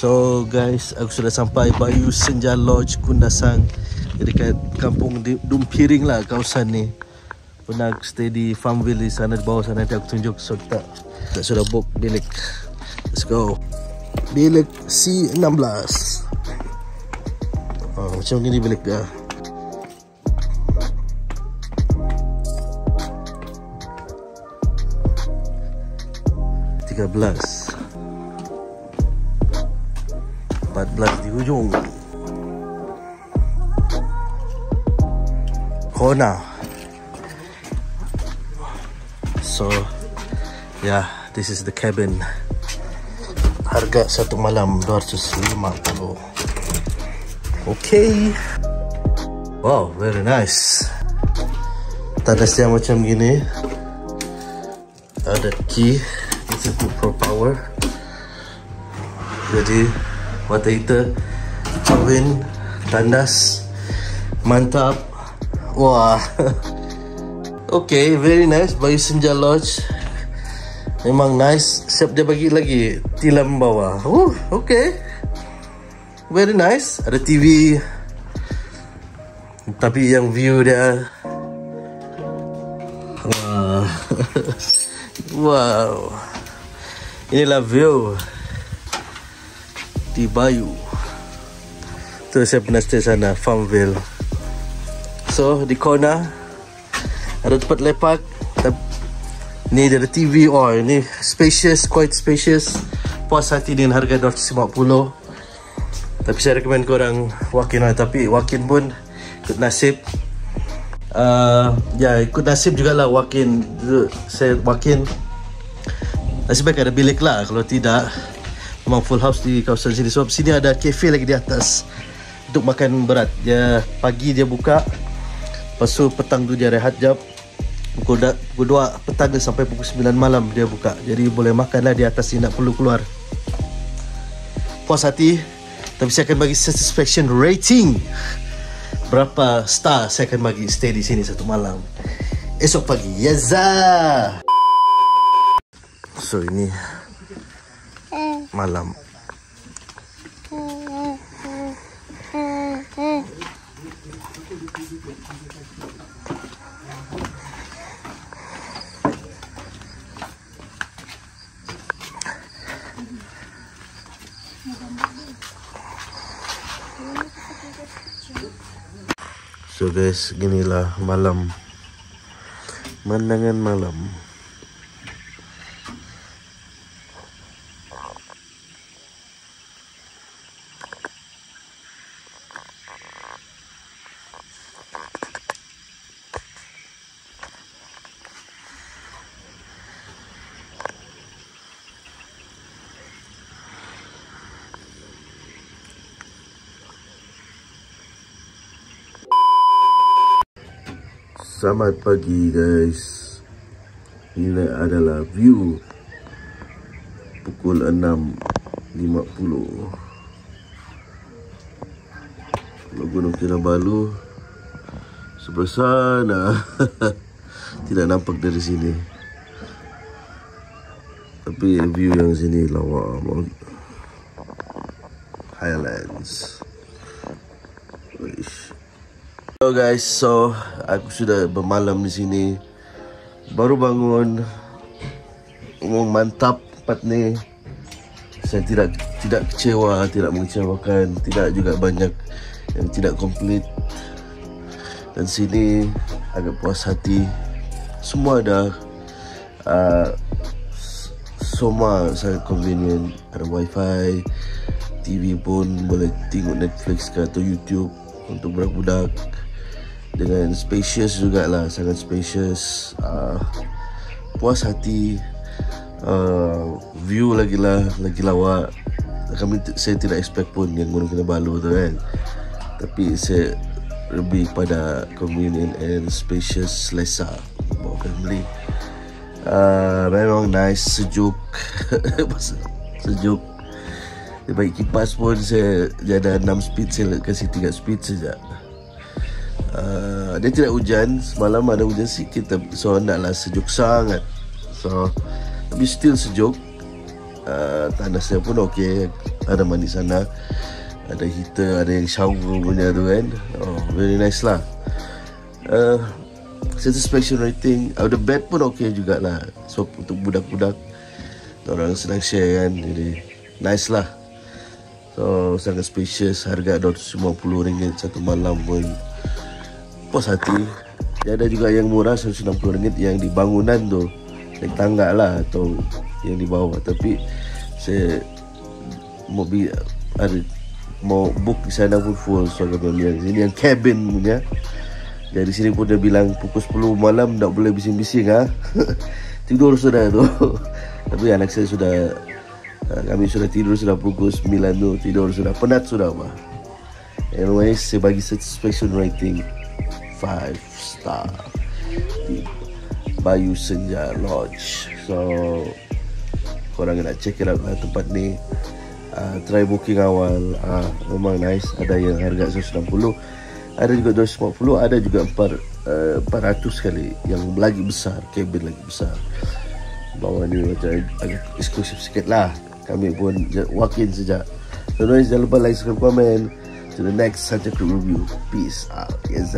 So guys, aku sudah sampai Bayu Senja Lodge Kundasang, dekat kampung Dumpiring lah kawasan ni. Pernah aku stay di Farmville di sana, di bawah sana. Nanti aku tunjuk. So kita sudah book bilik. Let's go. Bilik C16. Macam gini bilik dia. $13, 14 di hujung. Corner. So yeah, this is the cabin. Harga satu malam $250. Okay. Wow, very nice. Tandas dia macam gini. Ada key. It's a good for power. Jadi water heater, oven, tandas, mantap. Wah. Okay, very nice. Bayu Senja Lodge memang nice. Siap dia bagi lagi tilam bawah. Okay, very nice. Ada TV, tapi yang view dia, wah. Wow, inilah view di Bayu. Tu saya pernah stay sana, Farmville. So di corner ada tempat lepak. Ni dia ada TV. Oh, ini spacious, quite spacious. Puas hati dengan harga $250. Tapi saya recommend korang walk-in lah. Tapi walk-in pun ikut nasib. Ya, ikut nasib jugalah walk-in. Saya walk-in, nasib baik ada bilik lah. Kalau tidak, memang full house di kawasan sini. Sebab sini ada cafe lagi di atas untuk makan berat. Dia pagi dia buka, lepas tu petang tu dia rehat jap. Pukul 2 petang sampai pukul 9 malam dia buka. Jadi boleh makan lah di atas ni, tak perlu keluar. Puas hati. Tapi saya akan bagi satisfaction rating. Berapa star saya akan bagi stay di sini satu malam. Esok pagi. Yaza. So ini malam. So guys, ginilah malam, pemandangan malam. Selamat pagi guys. Ini adalah view pukul 6.50. Gunung Kinabalu sebelah sana. Tidak nampak dari sini. Tapi view yang sini lawa banget. Highlands. Hello guys, so aku sudah bermalam di sini. Baru bangun. Mantap tempat ni. Saya tidak kecewa, tidak mengecewakan, tidak juga banyak yang tidak komplit. Dan sini agak puas hati. Semua ada, semua sangat convenient. Ada wifi, TV pun boleh tengok Netflix ke atau YouTube untuk budak-budak. Dengan spacious jugalah, sangat spacious. Puas hati. View lagi lawak. Saya tidak expect pun yang Gunung Kinabalu tu kan. Tapi saya lebih pada convenient and spacious, selesa bawa family. Memang nice, sejuk. Sejuk. Dia bagi kipas pun saya ada 6 speed, saya kasih 3 speed saja. Dia tidak hujan. Semalam ada hujan sikit, so naklah sejuk sangat. So tapi still sejuk. Tanasnya pun okey, ada mandi sana, ada heater, ada yang shower punya tu kan. Very nice lah. Satisfaction rating, the bed pun okey jugalah. So untuk budak-budak, orang senang share kan, jadi nice lah. So sangat spacious, harga RM250 satu malam pun puas hati. Dia ada juga yang murah RM160 yang di bangunan tu, naik tangga lah atau yang di bawah. Tapi saya mau book di sana pun full. So kami ambil sini yang cabin punya. Jadi sini pun dia bilang pukul 10 malam tak boleh bising-bising tidur sudah tu. Tapi anak saya sudah, kami sudah tidur sudah pukul 9 tu, tidur sudah, penat sudah bah. Anyways, saya bagi satisfaction rating 5 star di Bayu Senja Lodge. So korang nak check it out lah tempat ni. Try booking awal. Memang nice. Ada yang harga 160, ada juga 250, ada juga 400 kali, yang lagi besar, cabin lagi besar. Bawah ni macam agak eksklusif sikit lah. Kami pun walk-in sejak. So guys, jangan lupa like, subscribe, komen. To the next Santa Cruz review. Peace out. Yes,